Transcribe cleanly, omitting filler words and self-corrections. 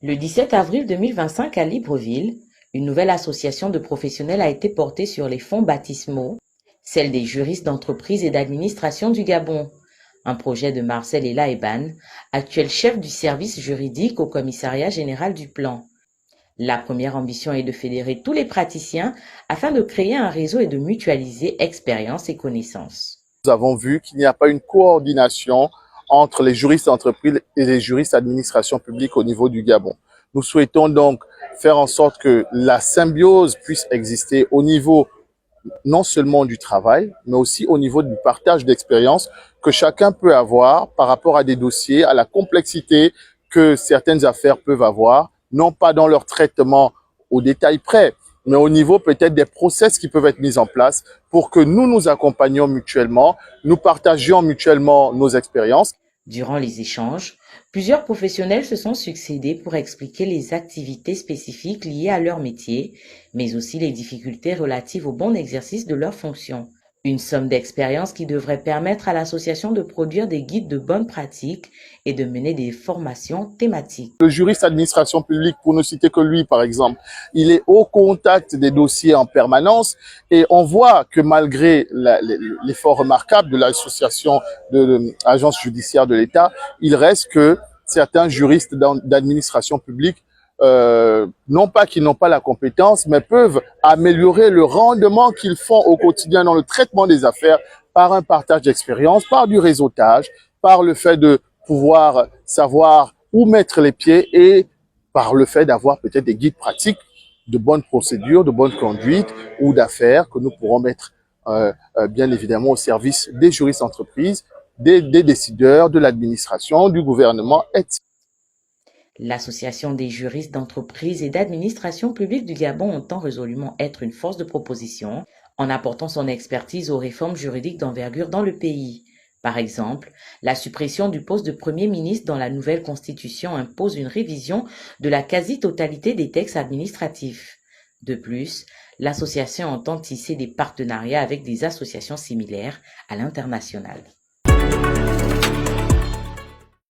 Le 17 avril 2025 à Libreville, une nouvelle association de professionnels a été portée sur les fonds baptismaux, celle des juristes d'entreprise et d'administration du Gabon. Un projet de Marcel Ella Eban, actuel chef du service juridique au commissariat général du plan. La première ambition est de fédérer tous les praticiens afin de créer un réseau et de mutualiser expérience et connaissances. Nous avons vu qu'il n'y a pas une coordination entre les juristes d'entreprise et les juristes d'administration publique au niveau du Gabon. Nous souhaitons donc faire en sorte que la symbiose puisse exister au niveau non seulement du travail, mais aussi au niveau du partage d'expériences que chacun peut avoir par rapport à des dossiers, à la complexité que certaines affaires peuvent avoir, non pas dans leur traitement au détail près, mais au niveau peut-être des process qui peuvent être mis en place pour que nous nous accompagnions mutuellement, nous partagions mutuellement nos expériences. Durant les échanges, plusieurs professionnels se sont succédés pour expliquer les activités spécifiques liées à leur métier, mais aussi les difficultés relatives au bon exercice de leurs fonctions. Une somme d'expérience qui devrait permettre à l'association de produire des guides de bonnes pratiques et de mener des formations thématiques. Le juriste d'administration publique, pour ne citer que lui par exemple, il est au contact des dossiers en permanence et on voit que malgré l'effort remarquable de l'association d'agence judiciaire de l'État, il reste que certains juristes d'administration publique non pas qu'ils n'ont pas la compétence, mais peuvent améliorer le rendement qu'ils font au quotidien dans le traitement des affaires par un partage d'expérience, par du réseautage, par le fait de pouvoir savoir où mettre les pieds et par le fait d'avoir peut-être des guides pratiques de bonnes procédures, de bonne conduite ou d'affaires que nous pourrons mettre bien évidemment au service des juristes d'entreprise, des décideurs, de l'administration, du gouvernement, etc. L'Association des juristes d'entreprise et d'administration publique du Gabon entend résolument être une force de proposition en apportant son expertise aux réformes juridiques d'envergure dans le pays. Par exemple, la suppression du poste de Premier ministre dans la nouvelle constitution impose une révision de la quasi-totalité des textes administratifs. De plus, l'association entend tisser des partenariats avec des associations similaires à l'international.